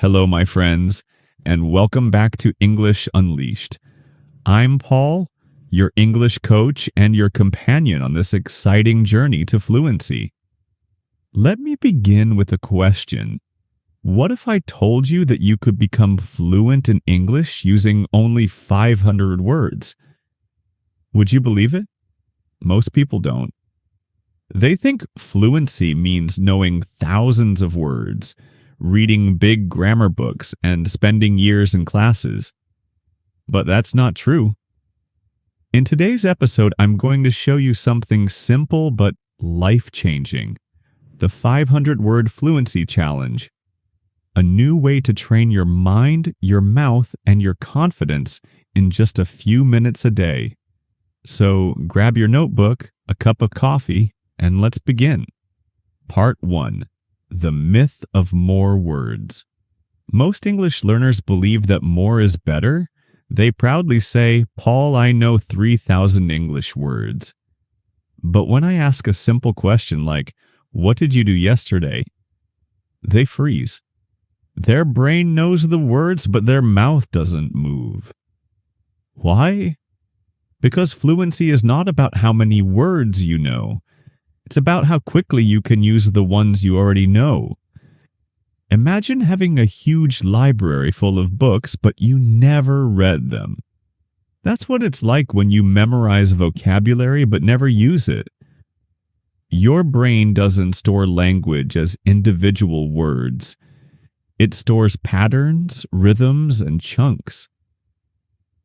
Hello, my friends, and welcome back to English Unleashed. I'm Paul, your English coach and your companion on this exciting journey to fluency. Let me begin with a question. What if I told you that you could become fluent in English using only 500 words? Would you believe it? Most people don't. They think fluency means knowing thousands of words, reading big grammar books, and spending years in classes. But that's not true. In today's episode, I'm going to show you something simple but life-changing. The 500-word fluency challenge. A new way to train your mind, your mouth, and your confidence in just a few minutes a day. So grab your notebook, a cup of coffee, and let's begin. Part 1. The myth of more words. Most English learners believe that more is better. They proudly say, "Paul, I know 3,000 English words." But when I ask a simple question like, "What did you do yesterday?" they freeze. Their brain knows the words, but their mouth doesn't move. Why? Because fluency is not about how many words you know. It's about how quickly you can use the ones you already know. Imagine having a huge library full of books, but you never read them. That's what it's like when you memorize vocabulary but never use it. Your brain doesn't store language as individual words. It stores patterns, rhythms, and chunks.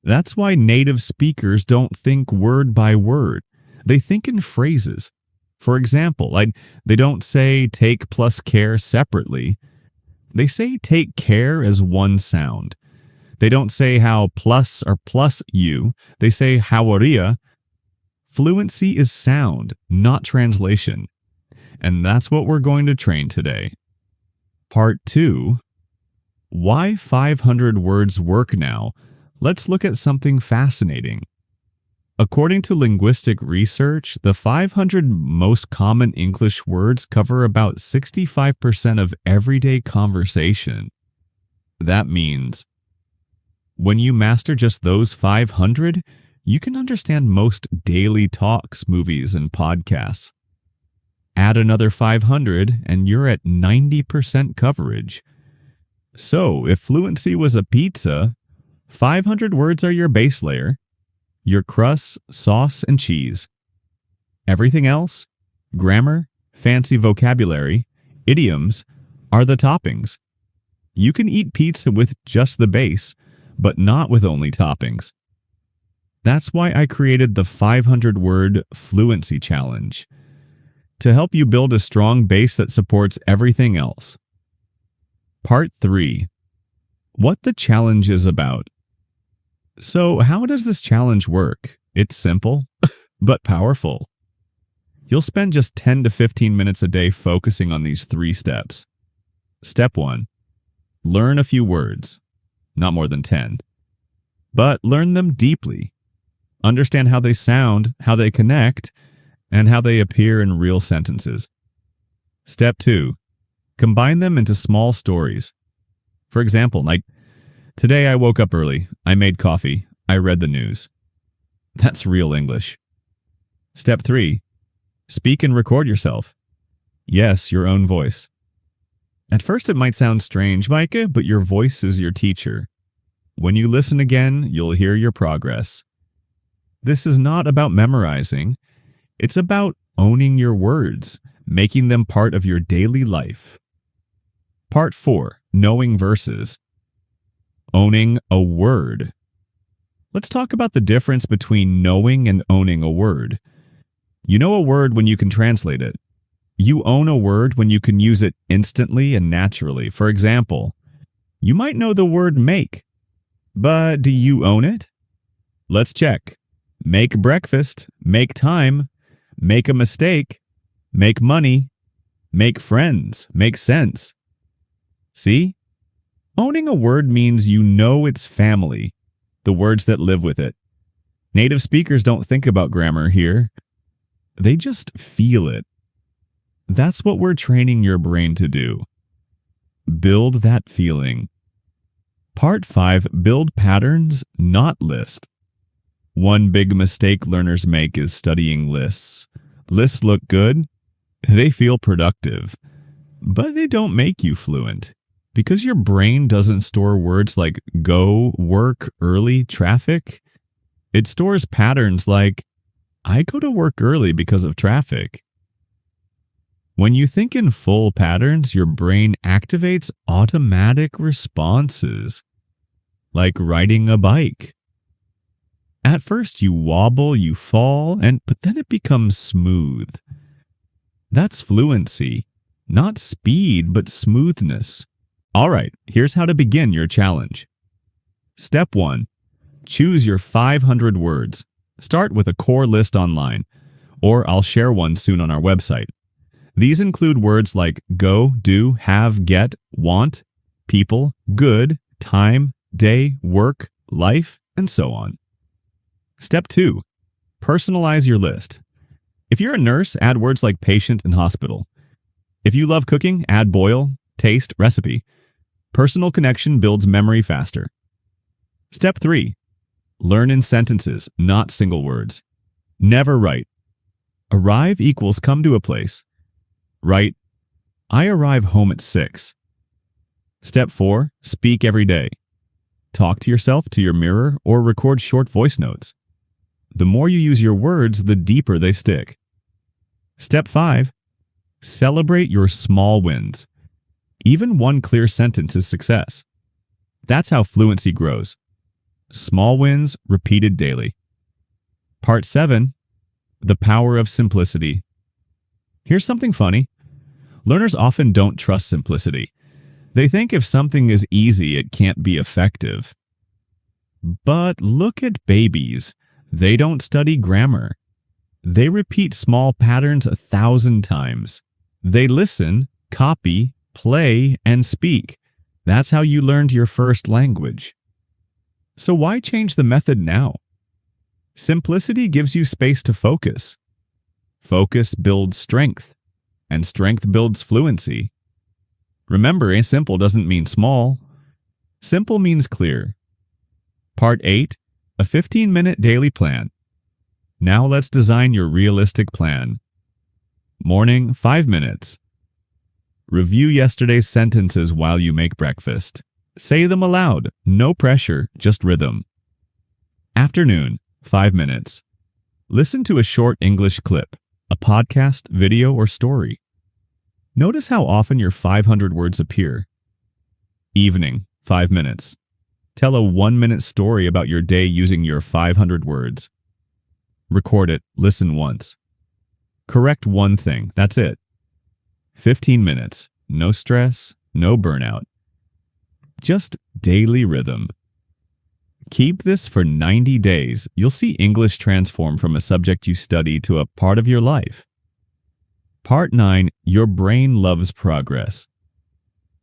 That's why native speakers don't think word by word. They think in phrases. For example, they don't say take plus care separately. They say take care as one sound. They don't say how plus or plus you. They say hawaria. Fluency is sound, not translation. And that's what we're going to train today. Part 2. Why 500 words work now? Let's look at something fascinating. According to linguistic research, the 500 most common English words cover about 65% of everyday conversation. That means, when you master just those 500, you can understand most daily talks, movies, and podcasts. Add another 500 and you're at 90% coverage. So, if fluency was a pizza, 500 words are your base layer, your crust, sauce, and cheese. Everything else, grammar, fancy vocabulary, idioms, are the toppings. You can eat pizza with just the base, but not with only toppings. That's why I created the 500-word fluency challenge, to help you build a strong base that supports everything else. Part 3. What the challenge is about. So, how does this challenge work? It's simple, but powerful. You'll spend just 10 to 15 minutes a day focusing on these 3 steps. Step 1. Learn a few words, not more than 10. But learn them deeply. Understand how they sound, how they connect, and how they appear in real sentences. Step 2. Combine them into small stories. For example, like, today I woke up early, I made coffee, I read the news. That's real English. Step 3. Speak and record yourself. Yes, your own voice. At first it might sound strange, Micah, but your voice is your teacher. When you listen again, you'll hear your progress. This is not about memorizing. It's about owning your words, making them part of your daily life. Part 4. Knowing verses. Owning a word. Let's talk about the difference between knowing and owning a word. You know a word when you can translate it. You own a word when you can use it instantly and naturally. For example, you might know the word make, but do you own it? Let's check. Make breakfast, make time, make a mistake, make money, make friends, make sense. See? Owning a word means you know its family, the words that live with it. Native speakers don't think about grammar here. They just feel it. That's what we're training your brain to do. build that feeling. Part 5, build patterns, not list. One big mistake learners make is studying lists. Lists look good, they feel productive, but they don't make you fluent. Because your brain doesn't store words like go, work, early, traffic. It stores patterns like, I go to work early because of traffic. When you think in full patterns, your brain activates automatic responses, like riding a bike. At first you wobble, you fall, but then it becomes smooth. That's fluency, not speed, but smoothness. All right, here's how to begin your challenge. Step 1. Choose your 500 words. Start with a core list online, or I'll share one soon on our website. These include words like go, do, have, get, want, people, good, time, day, work, life, and so on. Step 2. Personalize your list. If you're a nurse, add words like patient and hospital. If you love cooking, add boil, taste, recipe. Personal connection builds memory faster. Step 3. Learn in sentences, not single words. Never write. Arrive equals come to a place. Write, I arrive home at 6. Step 4. Speak every day. Talk to yourself, to your mirror, or record short voice notes. The more you use your words, the deeper they stick. Step 5. Celebrate your small wins. Even one clear sentence is success. That's how fluency grows. Small wins repeated daily. Part 7. The power of simplicity. Here's something funny. Learners often don't trust simplicity. They think if something is easy, it can't be effective. But look at babies. They don't study grammar. They repeat small patterns 1,000 times. They listen, copy, play, and speak. That's how you learned your first language. So why change the method now? Simplicity gives you space to focus. Focus builds strength, and strength builds fluency. Remember, simple doesn't mean small. Simple means clear. Part 8. A 15-minute daily plan. Now let's design your realistic plan. Morning, 5 minutes. Review yesterday's sentences while you make breakfast. Say them aloud. No pressure, just rhythm. Afternoon, 5 minutes. Listen to a short English clip, a podcast, video, or story. Notice how often your 500 words appear. Evening, 5 minutes. Tell a 1-minute story about your day using your 500 words. Record it, listen once. Correct one thing, that's it. 15 minutes, no stress, no burnout. Just daily rhythm. Keep this for 90 days. You'll see English transform from a subject you study to a part of your life. Part 9. Your brain loves progress.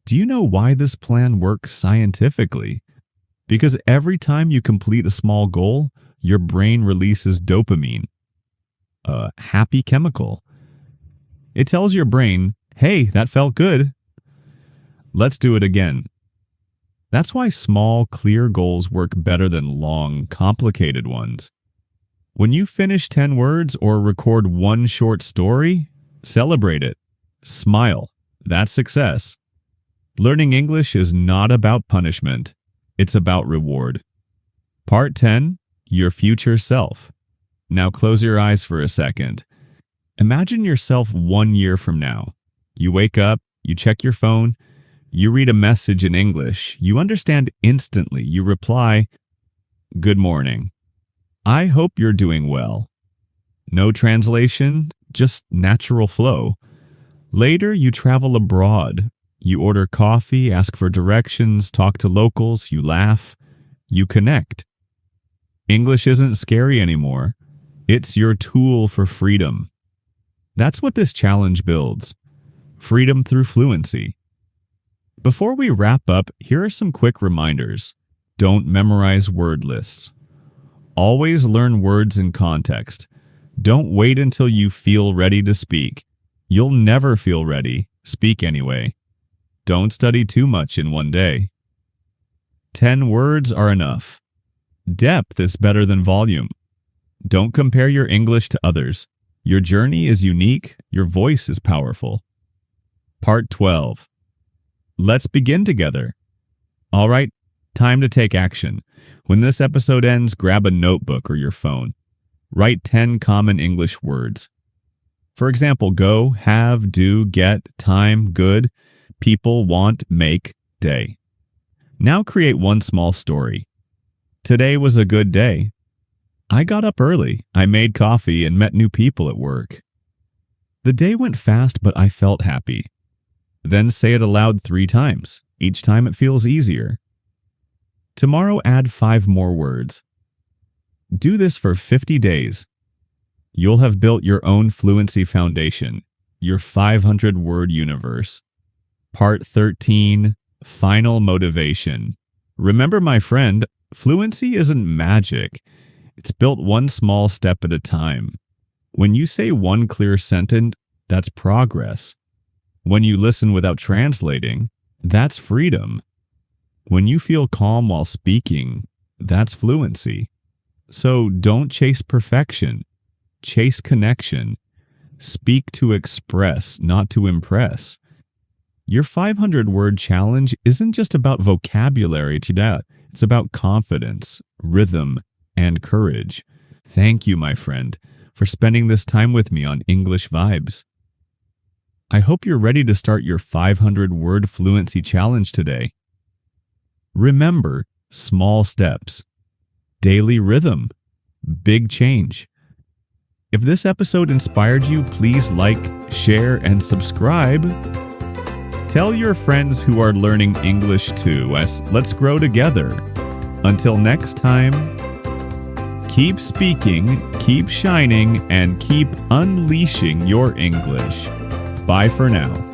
Do you know why this plan works scientifically? Because every time you complete a small goal, your brain releases dopamine, a happy chemical. It tells your brain, hey, that felt good. Let's do it again. That's why small, clear goals work better than long, complicated ones. When you finish 10 words or record one short story, celebrate it. Smile. That's success. Learning English is not about punishment. It's about reward. Part 10. Your future self. Now close your eyes for a second. Imagine yourself 1 year from now. You wake up, you check your phone, you read a message in English, you understand instantly, you reply, "Good morning. I hope you're doing well." No translation, just natural flow. Later, you travel abroad. You order coffee, ask for directions, talk to locals, you laugh, you connect. English isn't scary anymore. It's your tool for freedom. That's what this challenge builds. Freedom through fluency. Before we wrap up, here are some quick reminders. Don't memorize word lists. Always learn words in context. Don't wait until you feel ready to speak. You'll never feel ready. Speak anyway. Don't study too much in one day. 10 words are enough. Depth is better than volume. Don't compare your English to others. Your journey is unique. Your voice is powerful. Part 12. Let's begin together. All right, time to take action. When this episode ends, grab a notebook or your phone. Write 10 common English words. For example, go, have, do, get, time, good, people, want, make, day. Now create one small story. Today was a good day. I got up early. I made coffee and met new people at work. The day went fast, but I felt happy. Then say it aloud 3 times. Each time it feels easier. Tomorrow add 5 more words. Do this for 50 days. You'll have built your own fluency foundation, your 500-word universe. Part 13, Final Motivation. Remember, my friend, fluency isn't magic. It's built one small step at a time. When you say one clear sentence, that's progress. When you listen without translating, that's freedom. When you feel calm while speaking, that's fluency. So don't chase perfection. Chase connection. Speak to express, not to impress. Your 500-word challenge isn't just about vocabulary today. It's about confidence, rhythm, and courage. Thank you, my friend, for spending this time with me on English Vibes. I hope you're ready to start your 500-word fluency challenge today. Remember, small steps, daily rhythm, big change. If this episode inspired you, please like, share, and subscribe. Tell your friends who are learning English too. Let's grow together. Until next time, keep speaking, keep shining, and keep unleashing your English. Bye for now.